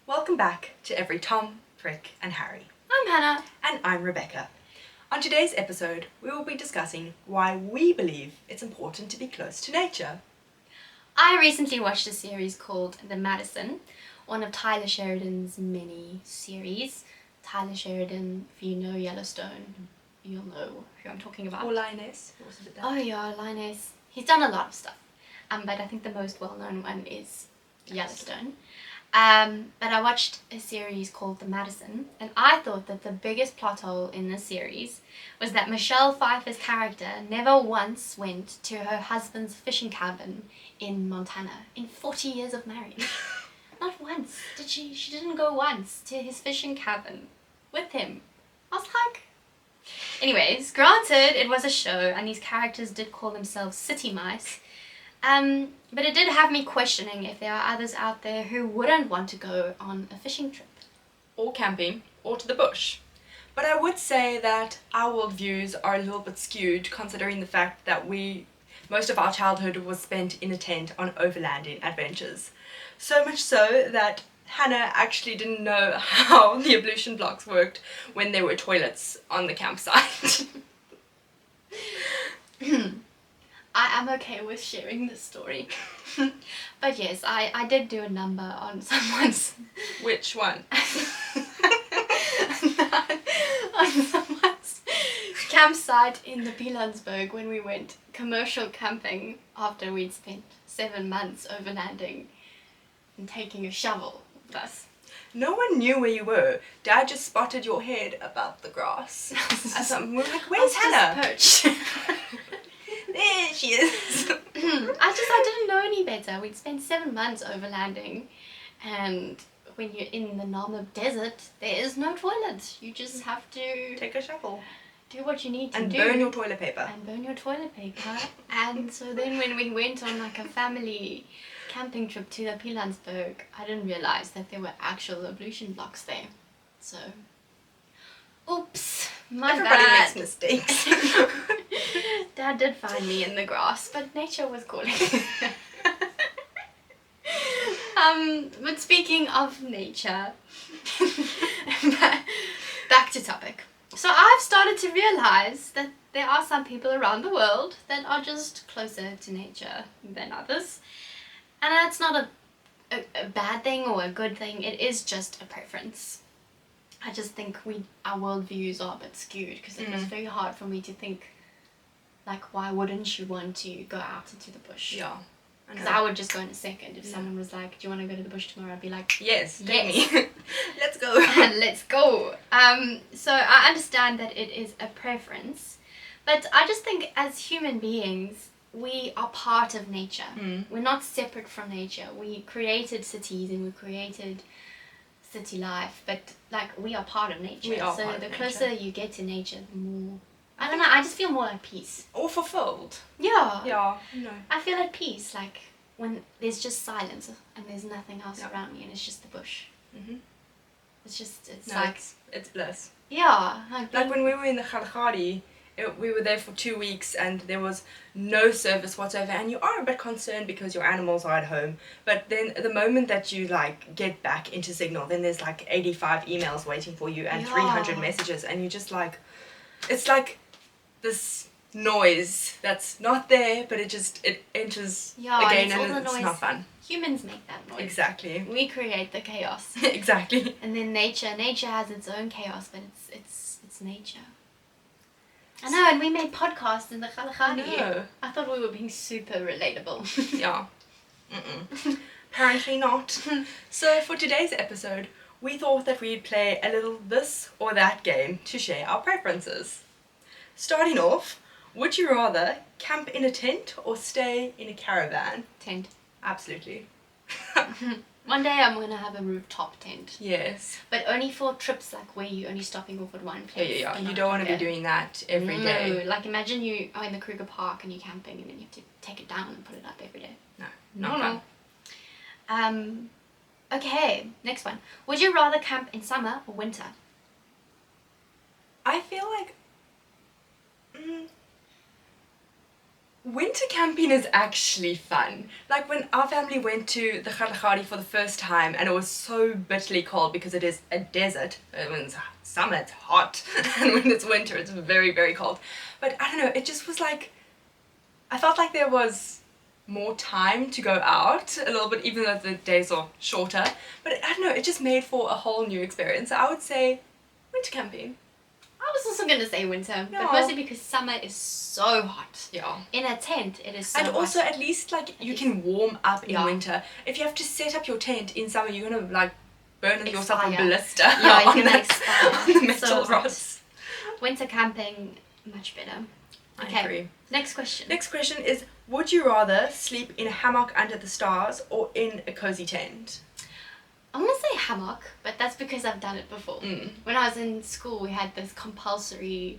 Welcome back to Every Tom, Prick and Harry. I'm Hannah. And I'm Rebecca. On today's episode, we will be discussing why we believe it's important to be close to nature. I recently watched a series called The Madison, one of Tyler Sheridan's many series. Tyler Sheridan, if you know Yellowstone, you'll know who I'm talking about. Or Lioness. Oh yeah, Linus. He's done a lot of stuff. But I think the most well-known one is Yellowstone. But I watched a series called The Madison, and I thought that the biggest plot hole in this series was that Michelle Pfeiffer's character never once went to her husband's fishing cabin in Montana in 40 years of marriage. Not once did she. She didn't go once to his fishing cabin with him. I was like... Anyways, granted, it was a show, and these characters did call themselves city mice. But it did have me questioning if there are others out there who wouldn't want to go on a fishing trip. Or camping, or to the bush. But I would say that our worldviews are a little bit skewed considering the fact that most of our childhood was spent in a tent on overlanding adventures. So much so that Hannah actually didn't know how the ablution blocks worked when there were toilets on the campsite. I am okay with sharing this story. But yes, I did do a number on someone's... Which one? on someone's campsite in the Pilansberg when we went commercial camping after we'd spent 7 months overlanding and taking a shovel with us. No one knew where you were. Dad just spotted your head above the grass. And we're like, where's Hannah? Perched. There she is. I didn't know any better. We'd spent 7 months overlanding, and when you're in the Namib desert, there is no toilet. You just have to take a shovel, do what you need to and do, burn your toilet paper. And so then when we went on like a family camping trip to the Pilansberg, I didn't realize that there were actual ablution blocks there. So, oops, Everybody bad. makes mistakes. Dad did find me in the grass, but nature was calling. But speaking of nature, back to topic. So I've started to realize that there are some people around the world that are just closer to nature than others. And that's not a bad thing or a good thing, it is just a preference. I just think our worldviews are a bit skewed because it was very hard for me to think, like, why wouldn't you want to go out into the bush? Yeah. Because I would just go in a second. If someone was like, do you want to go to the bush tomorrow? I'd be like, yes, yes. Take me. Let's go. Let's go. So I understand that it is a preference, but I just think as human beings, we are part of nature. We're not separate from nature. We created cities and we created city life, but like we are part of nature. We are so part of the nature. Closer you get to nature, the more, I don't know, I just feel more at peace. Or fulfilled. Yeah. Yeah, no. I feel at peace, like when there's just silence and there's nothing else around me and it's just the bush. It's bliss. Yeah. Like when we were in the Khalkhadi, we were there for 2 weeks and there was no service whatsoever, and you are a bit concerned because your animals are at home, but then the moment that you like get back into Signal, then there's like 85 emails waiting for you and 300 messages, and you just like, it's like this noise that's not there, but it enters again, and it's not fun. Humans make that noise. Exactly. We create the chaos. Exactly. And then nature has its own chaos, but it's nature. I know, and we made podcasts in the Khalkhadi. I thought we were being super relatable. Yeah. Apparently not. So for today's episode, we thought that we'd play a little this or that game to share our preferences. Starting off, would you rather camp in a tent or stay in a caravan? Tent. Absolutely. One day I'm going to have a rooftop tent. Yes. But only for trips like where you're only stopping off at one place. Yeah. You don't want to be doing that every day. No, like imagine you are in the Kruger Park and you're camping and then you have to take it down and put it up every day. No, not fun. Okay, next one. Would you rather camp in summer or winter? I feel like Winter camping is actually fun. Like when our family went to the Kalahari for the first time and it was so bitterly cold because it is a desert. When it's summer it's hot and when it's winter it's very, very cold. But I don't know, it just was like, I felt like there was more time to go out a little bit, even though the days are shorter. But I don't know, it just made for a whole new experience. So I would say winter camping. I was also going to say winter, Yeah. but mostly because summer is so hot. Yeah. In a tent, it is so And hot. also at least like you can warm up in Yeah. winter. If you have to set up your tent in summer, you're gonna like burn yourself a Expire. blister Yeah, you're on gonna that expire. on the metal So hot. rods. Winter camping, much better. I agree. Next question. Next question is, would you rather sleep in a hammock under the stars or in a cozy tent? I'm gonna say hammock, but that's because I've done it before. Mm. When I was in school, we had this compulsory,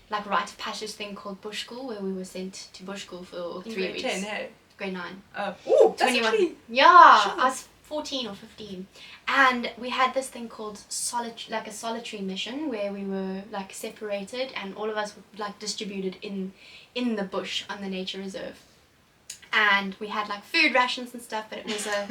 like, rite of passage thing called bush school, where we were sent to bush school for 3 Grade weeks. 10, hey? Grade 9. Ooh, that's 21. actually... Yeah, Sure. I was 14 or 15, and we had this thing called a solitary mission, where we were like separated, and all of us were like distributed in the bush on the nature reserve, and we had like food rations and stuff, but it was a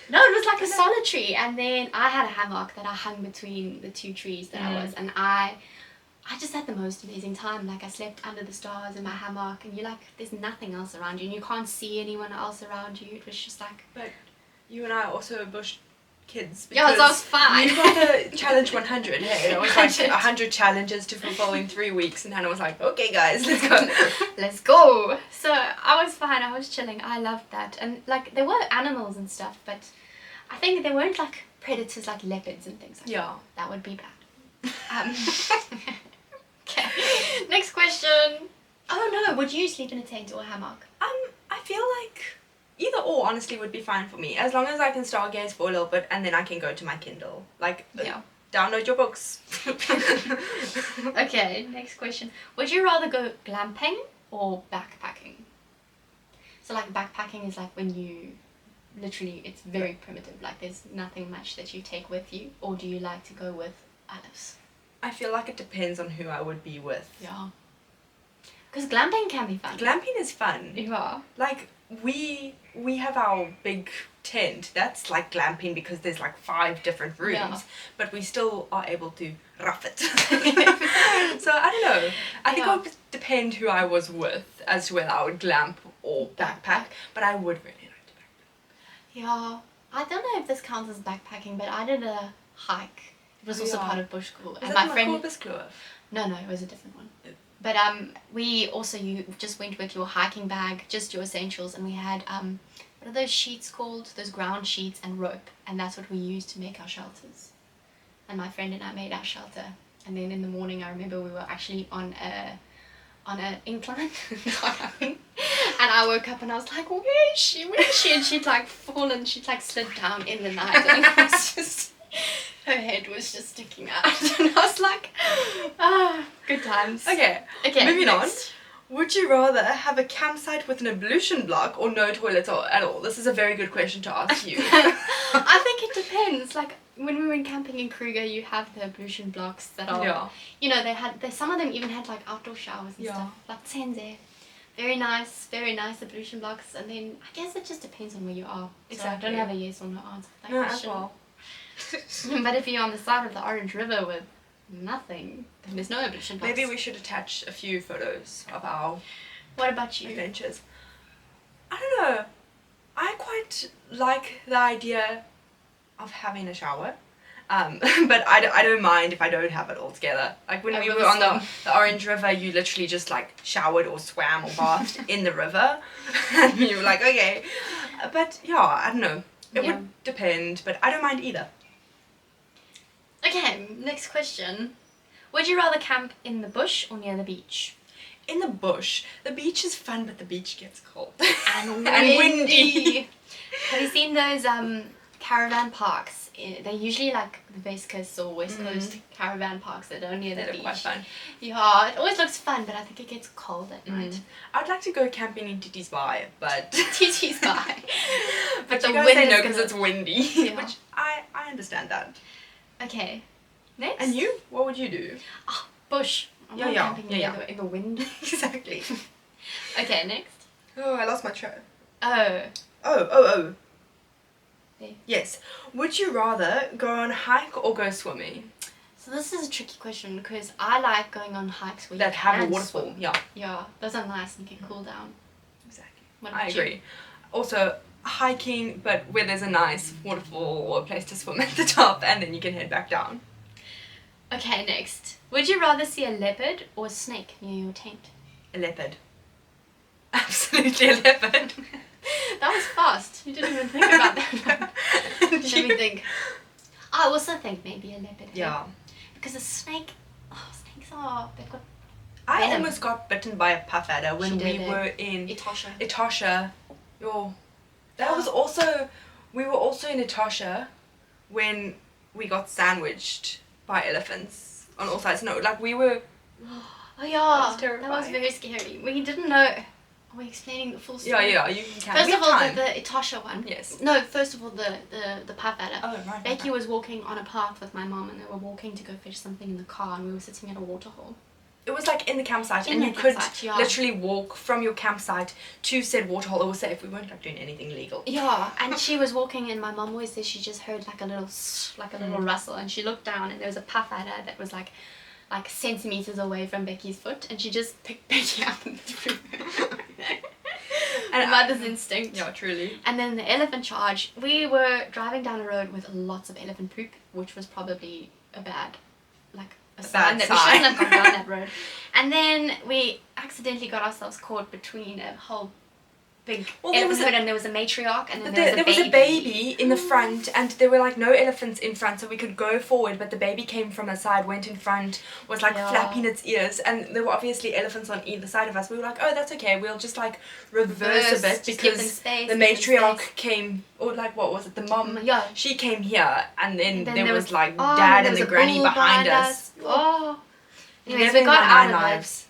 no, it was like a solitary, and then I had a hammock that I hung between the two trees that I was, and I just had the most amazing time. Like I slept under the stars in my hammock, and you're like, there's nothing else around you, and you can't see anyone else around you. It was just like. But you and I are also bush kids. Yeah, so I was fine. You got the challenge 100, hey? It was like 100 challenges to fulfill in 3 weeks, and Hannah was like, okay guys, let's go. Let's go. So I was fine, I was chilling, I loved that. And like there were animals and stuff, but I think there weren't like predators like leopards and things like Yeah. that. That would be bad. Okay. Next question. Oh no, would you sleep in a tent or a hammock? I feel like either or honestly would be fine for me, as long as I can stargaze for a little bit and then I can go to my Kindle. Like, Yeah. download your books. Okay, next question. Would you rather go glamping or backpacking? So like backpacking is like when you literally, it's very primitive, like there's nothing much that you take with you, or do you like to go with others? I feel like it depends on who I would be with. Yeah. Because glamping can be fun. Glamping is fun. Yeah. Like, we have our big tent. That's like glamping because there's like 5 different rooms. Yeah. But we still are able to rough it. So, I don't know. I think Yeah. it would depend who I was with as to whether I would glamp or backpack. But I would really like to backpack. Yeah. I don't know if this counts as backpacking, but I did a hike. It was also Yeah. part of bush school. Is And that my friend... Kloof? No, it was a different one. Oh. But we also, you just went with your hiking bag, just your essentials, and we had what are those sheets called? Those ground sheets and rope, and that's what we used to make our shelters. And my friend and I made our shelter, and then in the morning I remember we were actually on an incline, and I woke up and I was like, where is she? Where is she? And she'd like fallen, she'd like slid down in the night, and it was just. Her head was just sticking out, and I was like, good times. Okay, moving next. on. Would you rather have a campsite with an ablution block or no toilets at all? This is a very good question to ask you. I think it depends. Like when we went camping in Kruger, you have the ablution blocks that are, Yeah. you know, some of them even had like outdoor showers and Yeah. stuff. Like Tsenze. Very nice ablution blocks. And then I guess it just depends on where you are. So Exactly. I don't have a yes or no answer to that No, as question. well. But if you're on the side of the Orange River with nothing, then there's no ablution blocks. Maybe we should attach a few photos of our What about you? adventures. I don't know. I quite like the idea of having a shower. But I don't mind if I don't have it all together. Like when we were on the Orange River, you literally just like showered or swam or bathed in the river. And you were like, okay. But yeah, I don't know. It Yeah. would depend, but I don't mind either. Okay, next question. Would you rather camp in the bush or near the beach? In the bush, the beach is fun, but the beach gets cold. And windy. Have you seen those caravan parks? They're usually like the West Coast or West Coast caravan parks that are near the They're beach. quite fun. Yeah, it always looks fun, but I think it gets cold at night. I'd like to go camping in Titi's Bay, but... TT's by. But the you guys wind say is no because gonna- it's windy, Yeah. which I understand that. Okay, next. And you? What would you do? Bush. I'm Yeah, not yeah, camping yeah, in the wind. Exactly. Okay, next. Oh, I lost my trail. Oh. Oh. There. Yes. Would you rather go on a hike or go swimming? So this is a tricky question because I like going on hikes where That you have a can waterfall. swim. Yeah. Yeah, those are nice and you can cool down. Exactly. What I about you? agree. Also, hiking, but where there's a nice waterfall or a place to swim at the top, and then you can head back down. Okay, next. Would you rather see a leopard or a snake near your tent? A leopard. Absolutely a leopard. That was fast. You didn't even think about that. Let me think. I also think maybe a leopard. Yeah. Because a snake, snakes are, they've got I venom. almost got bitten by a puff adder when She we did, were in Etosha. Etosha. That was also, we were also in Etosha when we got sandwiched by elephants on all sides. No, like we were. Oh yeah, That was that was very scary. We didn't know. Are we explaining the full story? Yeah, you can. First We of have all, time. the Etosha one. Yes. No, first of all, the puff adder. Oh, right. Becky was walking on a path with my mom, and they were walking to go fish something in the car, and we were sitting at a waterhole. It was like in the campsite, In and the you could campsite, yeah. literally walk from your campsite to said waterhole. It was safe. We weren't like doing anything illegal. Yeah, and she was walking, and my mom always says she just heard like a little rustle, and she looked down, and there was a puff adder that was like centimeters away from Becky's foot, and she just picked Becky up and threw her. And mother's instinct. Yeah, truly. And then the elephant charge. We were driving down a road with lots of elephant poop, which was probably a sign that we shouldn't have gone down that road. And then we accidentally got ourselves caught between a whole big elephant herd, and there was a matriarch, and then there was a baby in the front, and there were like no elephants in front, so we could go forward, but the baby came from the side, went in front, was like flapping its ears, and there were obviously elephants on either side of us. We were like, oh, that's okay, we'll just like reverse a bit, because the matriarch came, or like what was it, the mom? Yeah. She came here, and then there was like oh, dad and the granny behind us. Oh. Anyways, Never we got in my out of nine it. lives.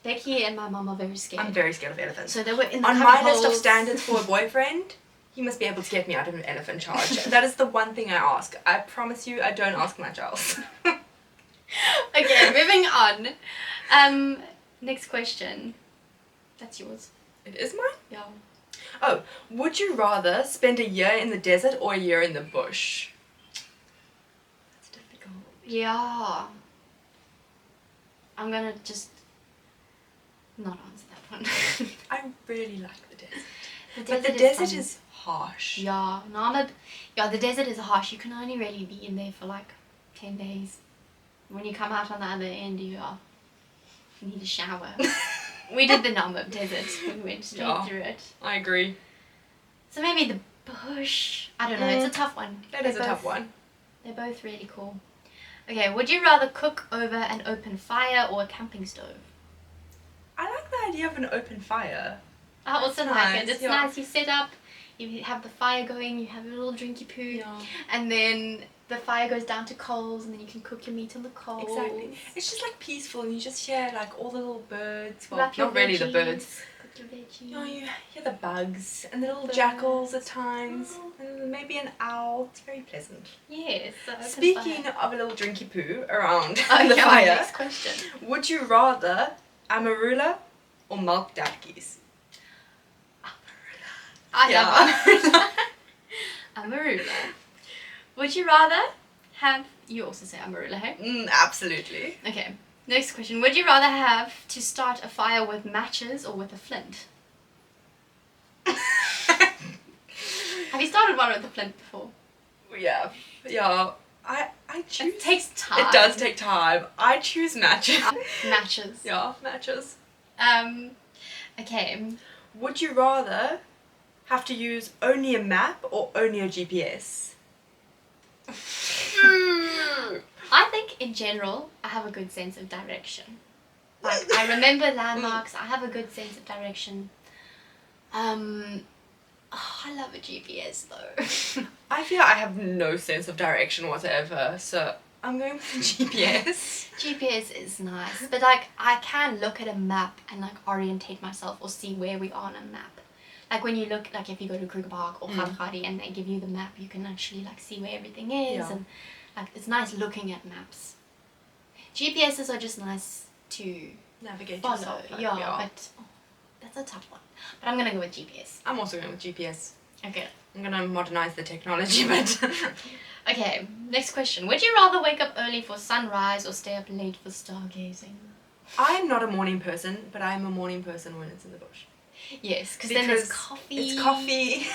Becky and my mom are very scared. I'm very scared of elephants. So they were in the on cubby my list of holes. standards for a boyfriend, he must be able to get me out of an elephant charge. That is the one thing I ask. I promise you, I don't ask much else. Okay, moving on. Next question. That's yours. It is mine? Yeah. Oh, would you rather spend a year in the desert or a year in the bush? That's difficult. Yeah. I'm gonna just not answer that one. I really like the desert. But the desert is harsh. Yeah, the desert is harsh. You can only really be in there for like 10 days. When you come out on the other end, you need a shower. We did the Namib desert. We went straight through it. I agree. So maybe the bush. I don't know. It's a tough one. That is a tough one. They're both really cool. Okay, would you rather cook over an open fire or a camping stove? I like the idea of an open fire. I also like it. It's yeah. nice. You set up, you have the fire going, you have a little drinky poo, and then the fire goes down to coals, and then you can cook your meat on the coals. Exactly. It's just like peaceful, and you just hear like all the little birds. Well, Wrap your not really the veggies, birds. Cook your veggies. No, you hear the bugs and the little jackals at times, and maybe an owl. It's very pleasant. Yes. Speaking of a little drinky poo around the yeah, fire, next question. would you rather amarula or milk dadkies? I love Amarula. Would you rather have... You also say Amarula, hey? Absolutely. Okay. Next question. Would you rather have to start a fire with matches or with a flint? Have you started one with a flint before? Yeah. I choose... It takes time. It does take time. I choose matches. Matches. Yeah, matches. Okay. Would you rather have to use only a map or only a GPS? I think in general, I have a good sense of direction. Like, I remember landmarks, I have a good sense of direction. I love a GPS though. I feel I have no sense of direction whatsoever, so I'm going with the GPS. GPS is nice, but like I can look at a map and like orientate myself or see where we are on a map. Like when you look, like if you go to Kruger Park or Kharkhari and they give you the map, you can actually like see where everything is, and like it's nice looking at maps. GPSs are just nice to Navigate follow, yourself. Like, but That's a tough one. But I'm gonna go with GPS. I'm also going with GPS. Okay. I'm gonna modernize the technology, but Okay, next question. Would you rather wake up early for sunrise or stay up late for stargazing? I am not a morning person, but I am a morning person when it's in the bush. Yes, because then there's coffee. It's coffee.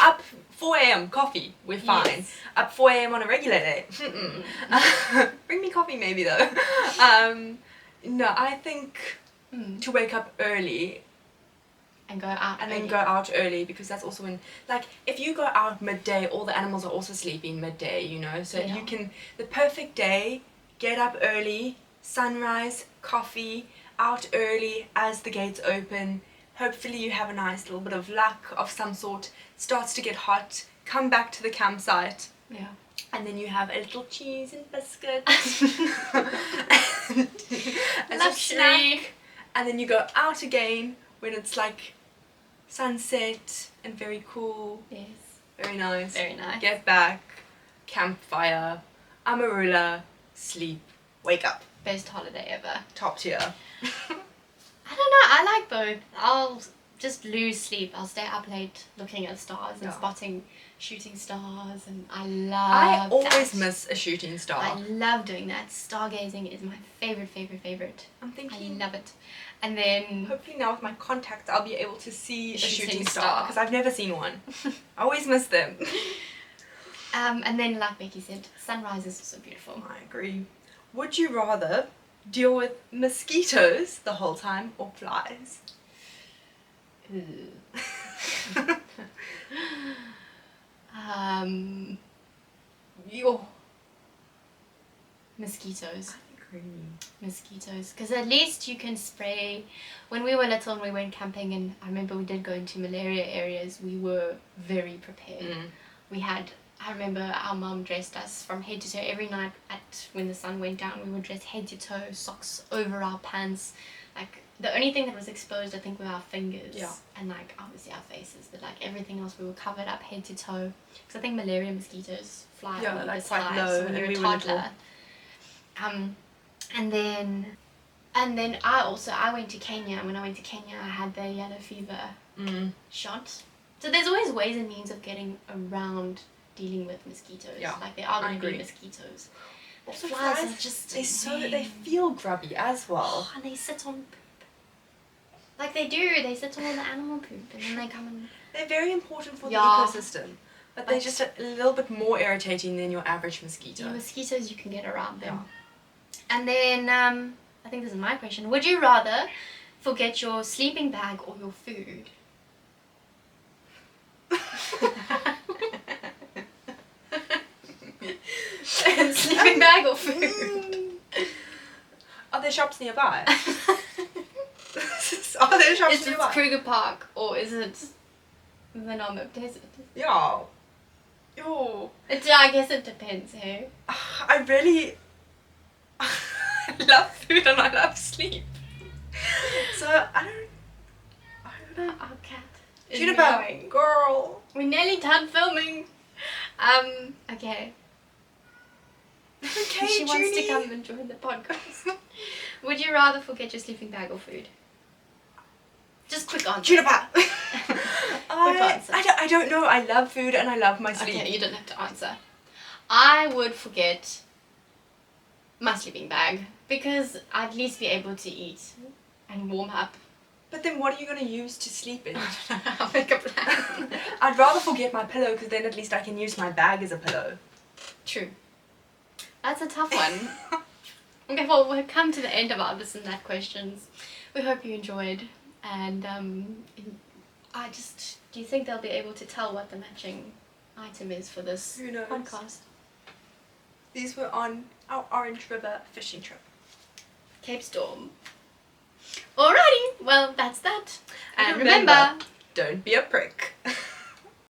Up 4 a.m. coffee, we're fine. Yes. Up 4 a.m. on a regular day. Bring me coffee maybe though. No, I think to wake up early And go out and early. then go out early, because that's also when, like, if you go out midday, all the animals are also sleeping midday, you know, so Yeah. you can, the perfect day, get up early, sunrise, coffee, out early as the gates open, hopefully you have a nice little bit of luck of some sort, starts to get hot, come back to the campsite, Yeah. and then you have a little cheese and biscuit, and a Luxury. snack, and then you go out again when it's like sunset and very cool. Yes. Very nice. Very nice. Get back, campfire, amarula, sleep, wake up. Best holiday ever. Top tier. I don't know, I like both. I'll just lose sleep. I'll stay up late looking at stars and Yeah. spotting shooting stars, and I I love always that. miss a shooting star. I love doing that. Stargazing is my favorite. I'm I thinking, love it. And then hopefully now with my contacts I'll be able to see a Shooting shooting star, star. because I've never seen one. I always miss them. and then like Becky said, sunrise is also beautiful. I agree. Would you rather deal with mosquitoes the whole time or flies? Yo. Mosquitoes. I agree. Mosquitoes, because at least you can spray. When we were little and we went camping, and I remember we did go into malaria areas, we were very prepared. We had, I remember our mum dressed us from head to toe every night. When the sun went down, we were dressed head to toe, socks over our pants. Like, the only thing that was exposed, I think, were our fingers. Yeah. And like obviously our faces, but like everything else we were covered up head to toe, because I think malaria mosquitoes fly Yeah, really like this quite high, low, so when and you're a we were little. toddler. And then I went to Kenya, and when I went to Kenya I had the yellow fever shot. So there's always ways and means of getting around dealing with mosquitoes. Yeah, Like, there are going I to be agree. But Also flies flies, are just they feel grubby as well. and they sit on poop. Like, they sit on all the animal poop, and then they come and... They're very important for Yeah. the ecosystem, but they're just a little bit more irritating than your average mosquito. Yeah, mosquitoes, you can get around them. Yeah. And then, I think this is my question. Would you rather forget your sleeping bag or your food? Sleeping bag or food? Are there shops nearby? Are there shops Is it nearby? Kruger Park or is it the Namib Desert? Yeah. Yo. I guess it depends, hey? I really love food and I love sleep. So I don't know. Our cat is Shoot meowing. girl. We're nearly done filming. Okay. Okay, She wants to Junie. come and join the podcast. Would you rather forget your sleeping bag or food? Just quick answer. Juniper. answer. I don't know. I love food and I love my sleep. Okay, you don't have to answer. I would forget my sleeping bag because I'd at least be able to eat and warm up. But then what are you going to use to sleep in? I'll make a plan. I'd rather forget my pillow because then at least I can use my bag as a pillow. True. That's a tough one. Okay, well, we've come to the end of our this and that questions. We hope you enjoyed. And do you think they'll be able to tell what the matching item is for this Who knows? podcast? These were on our Orange River fishing trip. Cape Storm. Alrighty, well, that's that. And remember, remember don't be a prick.